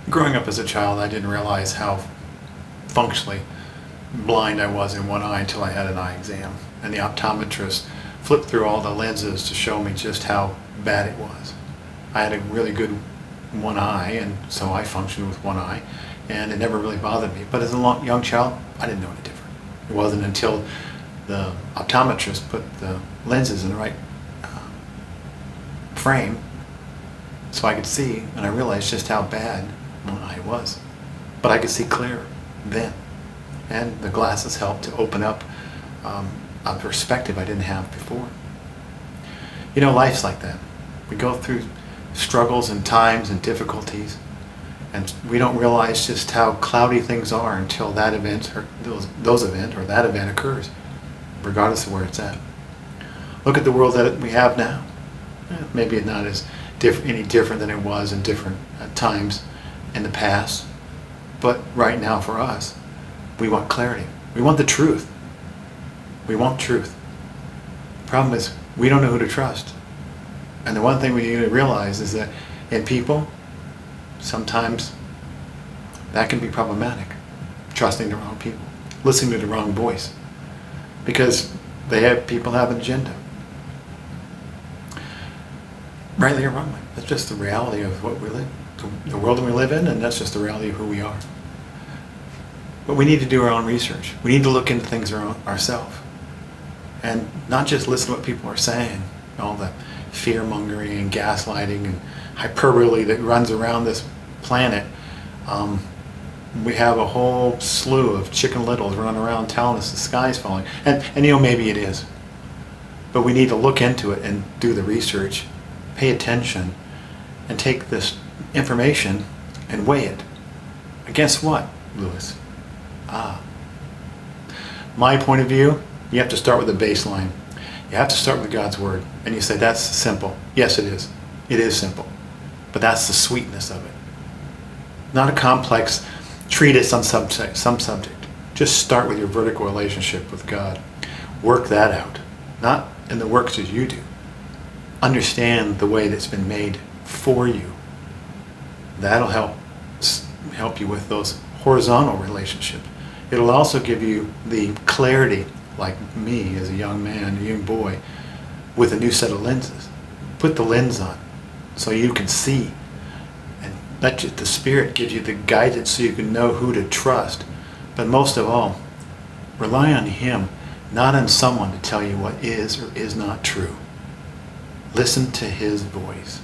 Growing up as a child, I didn't realize how functionally blind I was in one eye until I had an eye exam. And the optometrist flipped through all the lenses to show me just how bad it was. I had a really good one eye, and so I functioned with one eye, and it never really bothered me. But as a young child, I didn't know any different. It wasn't until the optometrist put the lenses in the right frame so I could see, and I realized just how bad one eye was. But I could see clear then. And the glasses helped to open up a perspective I didn't have before. You know, life's like that. We go through struggles and times and difficulties, and we don't realize just how cloudy things are until that event or that event occurs, regardless of where it's at. Look at the world that we have now. Maybe it's not as any different than it was in different times in the past, but right now for us, we want clarity. We want the truth. We want truth. The problem is we don't know who to trust. And the one thing we need to realize is that in people, sometimes that can be problematic. Trusting the wrong people, listening to the wrong voice, because people have an agenda. Rightly or wrongly. That's just the reality of what we live, the world that we live in, and that's just the reality of who we are. But we need to do our own research. We need to look into things ourselves. And not just listen to what people are saying, all the fear-mongering and gaslighting and hyperbole that runs around this planet. We have a whole slew of Chicken Littles running around telling us the sky's falling. And you know, maybe it is. But we need to look into it and do the research, pay attention, and take this information and weigh it against what, Lewis? My point of view, you have to start with a baseline. You have to start with God's Word. And you say, that's simple. Yes, it is. It is simple. But that's the sweetness of it. Not a complex treatise on some subject. Just start with your vertical relationship with God. Work that out. Not in the works as you do. Understand the way that's been made for you. That'll help you with those horizontal relationships. It'll also give you the clarity, like me as a young man, a young boy, with a new set of lenses. Put the lens on so you can see, and let the Spirit give you the guidance so you can know who to trust. But most of all, rely on Him, not on someone to tell you what is or is not true. Listen to His voice.